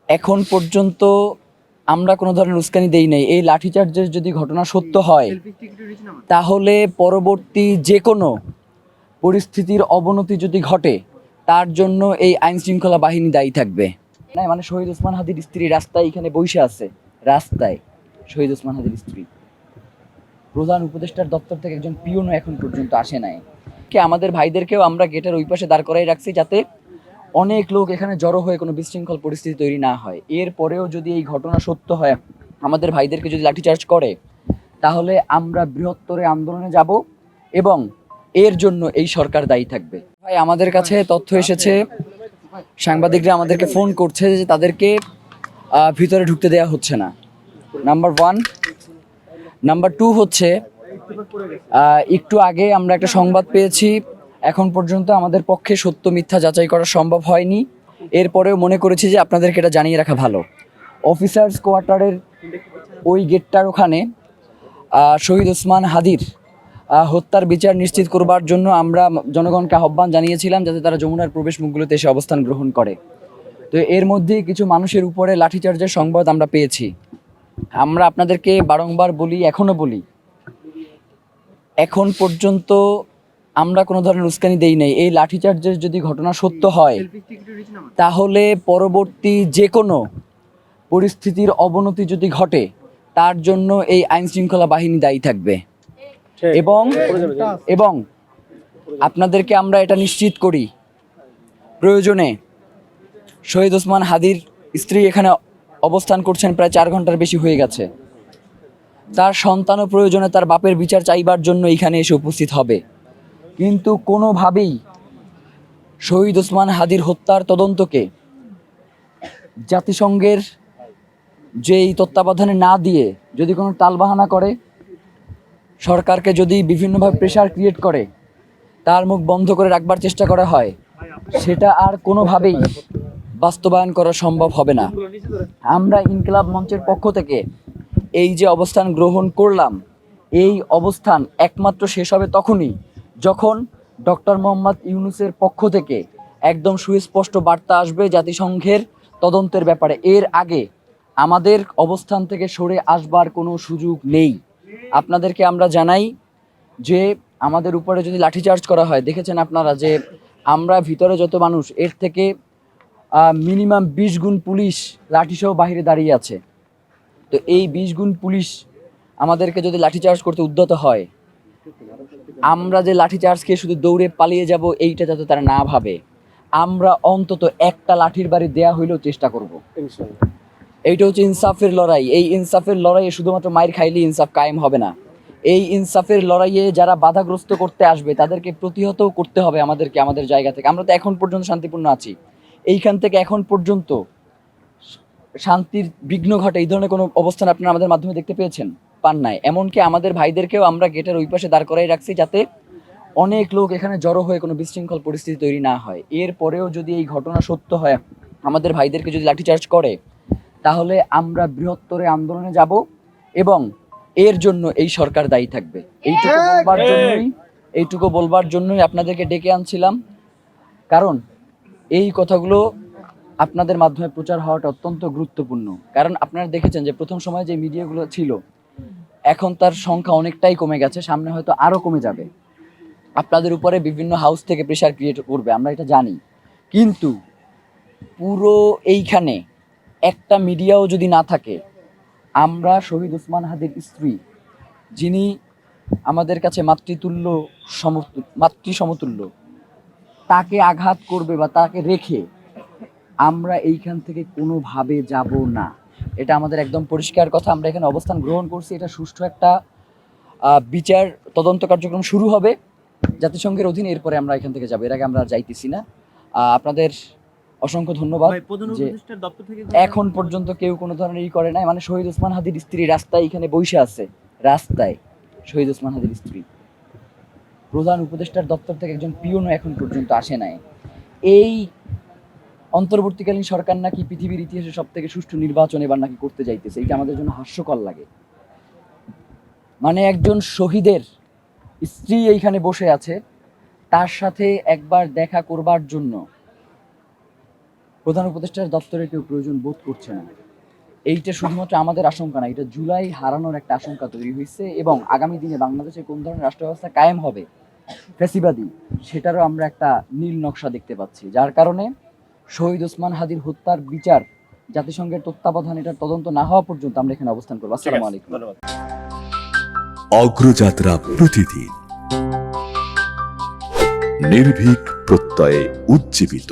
এখন পর্যন্ত আমরা কোনো ধরনের উস্কানি দেই নাই। এই লাঠিচার্জের যদি ঘটনা সত্য হয় তাহলে পরবর্তী যে কোনো পরিস্থিতির অবনতি যদি ঘটে তার জন্য এই আইন শৃঙ্খলা বাহিনী দায়ী থাকবে। না মানে শহীদ ওসমান হাদির স্ত্রী রাস্তায় এখানে বসে আছে, রাস্তায় শহীদ ওসমান হাদির স্ত্রী। প্রধান উপদেষ্টার দপ্তর থেকে একজন পিওনও এখন পর্যন্ত আসে নাই। আমাদের ভাইদেরকেও আমরা গেটের ওই পাশে দাঁড় করাই রাখছি যাতে অনেক লোক এখানে জড়ো হয়ে কোনো বিশৃঙ্খল পরিস্থিতি তৈরি না হয়। এরপরেও যদি এই ঘটনা সত্য হয়, আমাদের ভাইদেরকে যদি লাঠিচার্জ করে, তাহলে আমরা বৃহত্তরে আন্দোলনে যাব এবং এর জন্য এই সরকার দায়ী থাকবে। ভাই আমাদের কাছে তথ্য এসেছে, সাংবাদিকরা আমাদেরকে ফোন করছে যে তাদেরকে ভিতরে ঢুকতে দেওয়া হচ্ছে না, নাম্বার 1। নাম্বার 2 হচ্ছে একটু আগে আমরা একটা সংবাদ পেয়েছি, এখন পর্যন্ত আমাদের পক্ষে সত্য মিথ্যা যাচাই করা সম্ভব হয়নি। এরপরেও মনে করেছি যে আপনাদেরকে এটা জানিয়ে রাখা ভালো। অফিসার্স কোয়ার্টারের ওই গেটটার ওখানে শহীদ ওসমান হাদির হত্যার বিচার নিশ্চিত করবার জন্য আমরা জনগণকে আহ্বান জানিয়েছিলাম যাতে তারা যমুনার প্রবেশ মুখগুলোতে এসে অবস্থান গ্রহণ করে। তো এর মধ্যে কিছু মানুষের উপরে লাঠিচার্জের সংবাদ আমরা পেয়েছি। আমরা আপনাদেরকে বারংবার বলি, এখনো বলি, এখন পর্যন্ত আমরা কোনো ধরনের উস্কানি দেই নাই। এই লাঠিচার্জের যদি ঘটনা সত্য হয় তাহলে পরবর্তী যে কোনো পরিস্থিতির অবনতি যদি ঘটে তার জন্য এই আইন শৃঙ্খলা বাহিনী দায়ী থাকবে। এবং আপনাদেরকে আমরা এটা নিশ্চিত করি, প্রয়োজনে শহীদ ওসমান হাদির স্ত্রী এখানে অবস্থান করছেন প্রায় 4 ঘন্টার বেশি হয়ে গেছে। তার সন্তানও প্রয়োজনে তার বাপের বিচার চাইবার জন্য এখানে এসে উপস্থিত হবে। কিন্তু কোনোভাবেই শহীদ ওসমান হাদির হত্যার তদন্তকে জাতিসংঘের যেই তত্ত্বাবধানে না দিয়ে যদি কোনো টালবাহানা করে, সরকারকে যদি বিভিন্নভাবে প্রেশার ক্রিয়েট করে, তার মুখ বন্ধ করে রাখবার চেষ্টা করা হয়, সেটা আর কোনোভাবেই বাস্তবায়ন করা সম্ভব হবে না। আমরা ইনকিলাব মঞ্চের পক্ষ থেকে এই যে অবস্থান গ্রহণ করলাম, এই অবস্থান একমাত্র শেষ হবে তখনই যখন ডক্টর মোহাম্মদ ইউনূসের পক্ষ থেকে একদম সুস্পষ্ট বার্তা আসবে জাতিসংঘের তদন্তের ব্যাপারে। এর আগে আমাদের অবস্থান থেকে সরে আসবার কোনো সুযোগ নেই। আপনাদেরকে আমরা জানাই যে আমাদের উপরে যদি লাঠিচার্জ করা হয়, দেখেছেন আপনারা যে আমরা ভিতরে যত মানুষ, এর থেকে মিনিমাম 20 গুণ পুলিশ লাঠিসহ বাহিরে দাঁড়িয়ে আছে। তো এই 20 গুণ পুলিশ আমাদেরকে যদি লাঠিচার্জ করতে উদ্যত হয়, আমরা যে লাঠিচার্জকে শুধু দৌড়ে পালিয়ে যাব এইটা যাতে তারা না ভাবে, আমরা অন্তত একটা লাঠির বাড়ি দেয়া হইলেও চেষ্টা করব। এইটা হচ্ছে ইনসাফের লড়াই। এই ইনসাফের লড়াইয়ে শুধুমাত্র মাইর খাইলে ইনসাফ কায়েম হবে না। এই ইনসাফের লড়াইয়ে যারা বাধাগ্রস্ত করতে আসবে তাদেরকে প্রতিহত করতে হবে আমাদেরকে, আমাদের জায়গা থেকে। আমরা তো এখন পর্যন্ত শান্তিপূর্ণ আছি, এইখান থেকে এখন পর্যন্ত শান্তির বিঘ্ন ঘটে এই ধরনের কোনো অবস্থান আপনারা আমাদের মাধ্যমে দেখতে পেয়েছেন? পান নাই। এমনকি আমাদের ভাইদেরকেও আমরা গেটের ওই পাশে দাঁড় করাই রাখছি যাতে অনেক লোক এখানে জড়ো হয়ে কোনো বিশৃঙ্খল পরিস্থিতি তৈরি না হয়। এরপরেও যদি এই ঘটনা সত্য হয়, আমাদের ভাইদেরকে যদি লাঠিচার্জ করে, তাহলে আমরা বৃহত্তরে আন্দোলনে যাব এবং এর জন্য এই সরকার দায়ী থাকবে। এইটুকু বলবার জন্যই আপনাদেরকে ডেকে আনছিলাম, কারণ এই কথাগুলো আপনাদের মাধ্যমে প্রচার হওয়াটা অত্যন্ত গুরুত্বপূর্ণ। কারণ আপনারা দেখেছেন যে প্রথম সময় যে মিডিয়াগুলো ছিল, এখন তার সংখ্যা অনেকটাই কমে গেছে, সামনে হয়তো আরও কমে যাবে। আপনাদের উপরে বিভিন্ন হাউস থেকে প্রেশার ক্রিয়েট করবে, আমরা এটা জানি। কিন্তু পুরো এইখানে একটা মিডিয়াও যদি না থাকে, আমরা শহীদ ওসমান হাদির স্ত্রী, যিনি আমাদের কাছে মাতৃ সমতুল্য, তাকে আঘাত করবে বা তাকে রেখে আমরা এইখান থেকে কোনোভাবে যাব না। এটা আমাদের একদম পরিষ্কার কথা। আমরা এখানে অবস্থান গ্রহণ করছি, এটা সুষ্ঠু একটা বিচার তদন্ত কার্যক্রম শুরু হবে জাতিসংঘের অধীনে, এরপরে আমরা এখান থেকে যাবো। এর আগে আমরা আর যাইতেছি না। আপনাদের অসংখ্য ধন্যবাদ যে এখন পর্যন্ত কেউ কোনো ধরনের করে নাই। মানে শহীদ ওসমান হাদির স্ত্রী রাস্তায় এখানে বসে আছে, রাস্তায় শহীদ ওসমান হাদির স্ত্রী। প্রধান উপদেষ্টার দপ্তর থেকে একজন পিওনও এখন পর্যন্ত আসে নাই। এই অন্তর্বর্তীকালীন সরকার নাকি পৃথিবীর ইতিহাসে সব থেকে সুষ্ঠু নির্বাচন এবার নাকি করতে যাইতেছে। এটা আমাদের জন্য হাস্যকর লাগে। মানে একজন শহীদের স্ত্রী এইখানে বসে আছে, তার সাথে একবার দেখা করবার জন্য প্রধান উপদেষ্টার দপ্তরে কেউ প্রয়োজন বোধ করছে না। এইটা শুধুমাত্র আমাদের আশঙ্কা না, এটা জুলাই হারানোর একটা আশঙ্কা তৈরি হয়েছে, এবং আগামী দিনে বাংলাদেশে কোন ধরনের রাষ্ট্র ব্যবস্থা কায়েম হবে ফ্যাসিবাদী, সেটারও আমরা একটা নীল নকশা দেখতে পাচ্ছি। যার কারণে শহীদ ওসমান হাদির হত্যার বিচার জাতিসংঘের তত্ত্বাবধানে এটার তদন্ত না হওয়া পর্যন্ত আমরা এখানে অবস্থান করবো। আসসালামু আলাইকুম। ধন্যবাদ। অগ্রযাত্রা প্রতিদিন, নির্ভীক প্রত্যয়ে উজ্জীবিত।